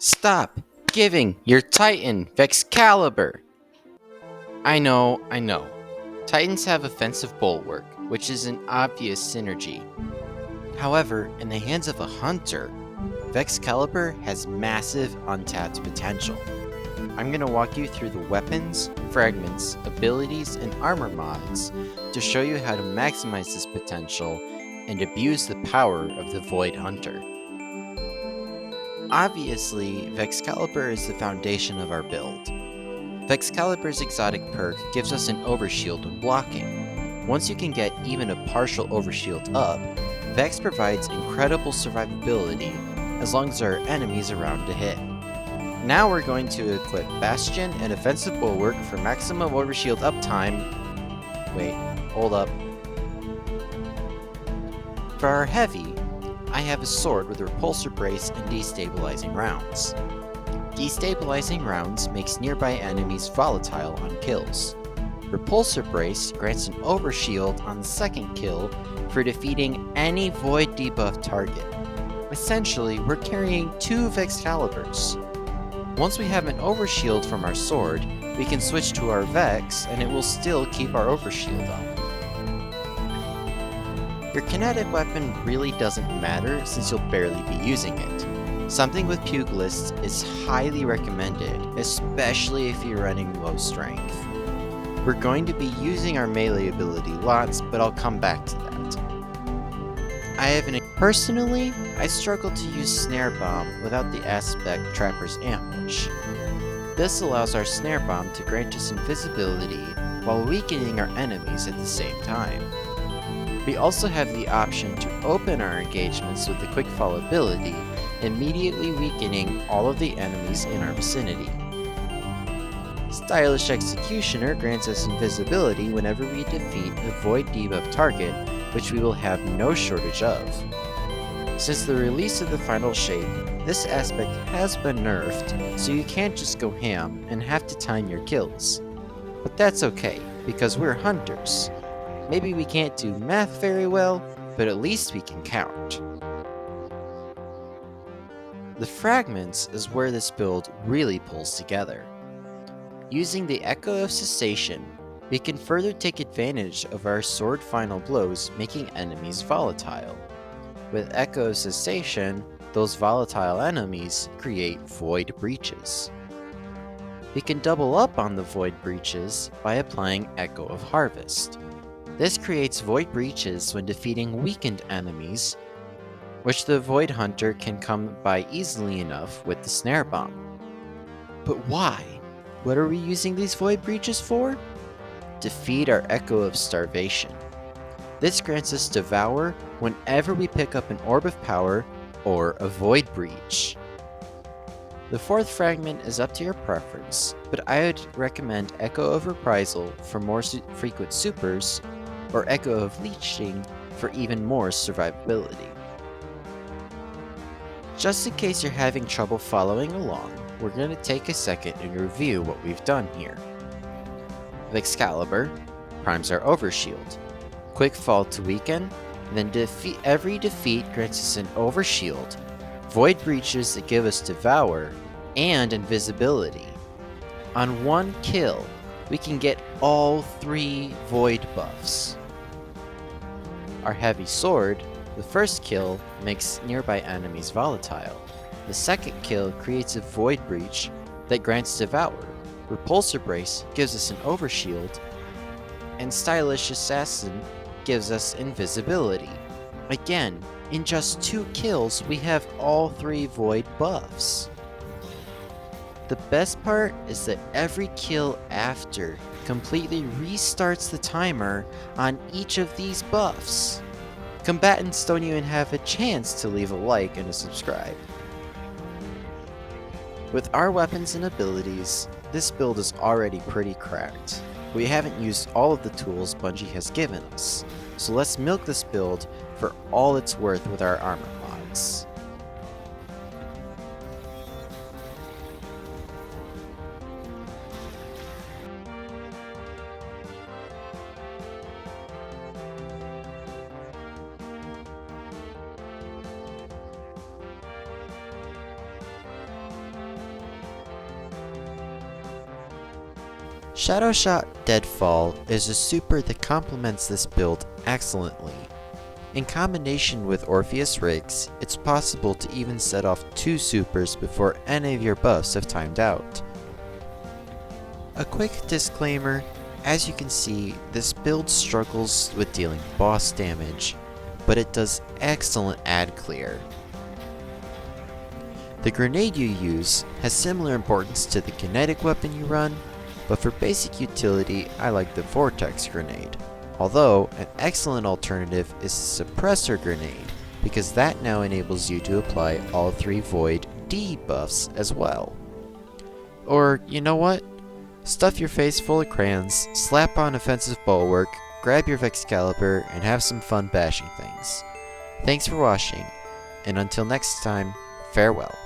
Stop giving your Titan Vexcalibur! I know. Titans have offensive bulwark, which is an obvious synergy. However, in the hands of a hunter, Vexcalibur has massive untapped potential. I'm going to walk you through the weapons, fragments, abilities, and armor mods to show you how to maximize this potential and abuse the power of the Void Hunter. Obviously, Vexcalibur is the foundation of our build. Vexcalibur's exotic perk gives us an overshield when blocking. Once you can get even a partial overshield up, Vex provides incredible survivability as long as there are enemies around to hit. Now we're going to equip Bastion and Offensive Bulwark for maximum overshield uptime. Wait, hold up. For our heavy, I have a sword with a repulsor brace and destabilizing rounds. Destabilizing rounds makes nearby enemies volatile on kills. Repulsor brace grants an overshield on the second kill for defeating any void debuff target. Essentially, we're carrying two Vexcaliburs. Once we have an overshield from our sword, we can switch to our Vex and it will still keep our overshield up. Your kinetic weapon really doesn't matter since you'll barely be using it. Something with Pugilists is highly recommended, especially if you're running low strength. We're going to be using our melee ability lots, but I'll come back to that. Personally, I struggle to use Snare Bomb without the aspect Trapper's Ambush. This allows our Snare Bomb to grant us invisibility while weakening our enemies at the same time. We also have the option to open our engagements with the Quick Fall ability, immediately weakening all of the enemies in our vicinity. Stylish Executioner grants us invisibility whenever we defeat a void debuff target, which we will have no shortage of. Since the release of the final shape, this aspect has been nerfed, so you can't just go ham and have to time your kills. But that's okay, because we're hunters. Maybe we can't do math very well, but at least we can count. The fragments is where this build really pulls together. Using the Echo of Cessation, we can further take advantage of our sword final blows, making enemies volatile. With Echo of Cessation, those volatile enemies create void breaches. We can double up on the void breaches by applying Echo of Harvest. This creates void breaches when defeating weakened enemies, which the Void Hunter can come by easily enough with the Snare Bomb. But why? What are we using these void breaches for? To feed our Echo of Starvation. This grants us Devour whenever we pick up an Orb of Power or a Void Breach. The fourth fragment is up to your preference, but I would recommend Echo of Reprisal for more frequent supers, or Echo of Leeching for even more survivability. Just in case you're having trouble following along, we're going to take a second and review what we've done here. Vexcalibur primes our overshield. Quick Fall to weaken, and then every defeat grants us an overshield, void breaches that give us Devour, and invisibility. On one kill, we can get all three void buffs. Our heavy sword, the first kill makes nearby enemies volatile. The second kill creates a void breach that grants Devour. Repulsor Brace gives us an overshield, and Stylish Assassin gives us invisibility. Again, in just 2 kills, we have all 3 void buffs. The best part is that every kill after completely restarts the timer on each of these buffs. Combatants don't even have a chance to leave a like and a subscribe. With our weapons and abilities, this build is already pretty cracked. We haven't used all of the tools Bungie has given us, so let's milk this build for all it's worth with our armor mods. Shadow Shot Deadfall is a super that complements this build excellently. In combination with Orpheus Rigs, it's possible to even set off 2 supers before any of your buffs have timed out. A quick disclaimer, as you can see, this build struggles with dealing boss damage, but it does excellent ad clear. The grenade you use has similar importance to the kinetic weapon you run, but for basic utility I like the Vortex Grenade. Although, an excellent alternative is the Suppressor Grenade, because that now enables you to apply all 3 Void debuffs as well. Or, you know what? Stuff your face full of crayons, slap on offensive bulwark, grab your Vexcalibur, and have some fun bashing things. Thanks for watching, and until next time, farewell.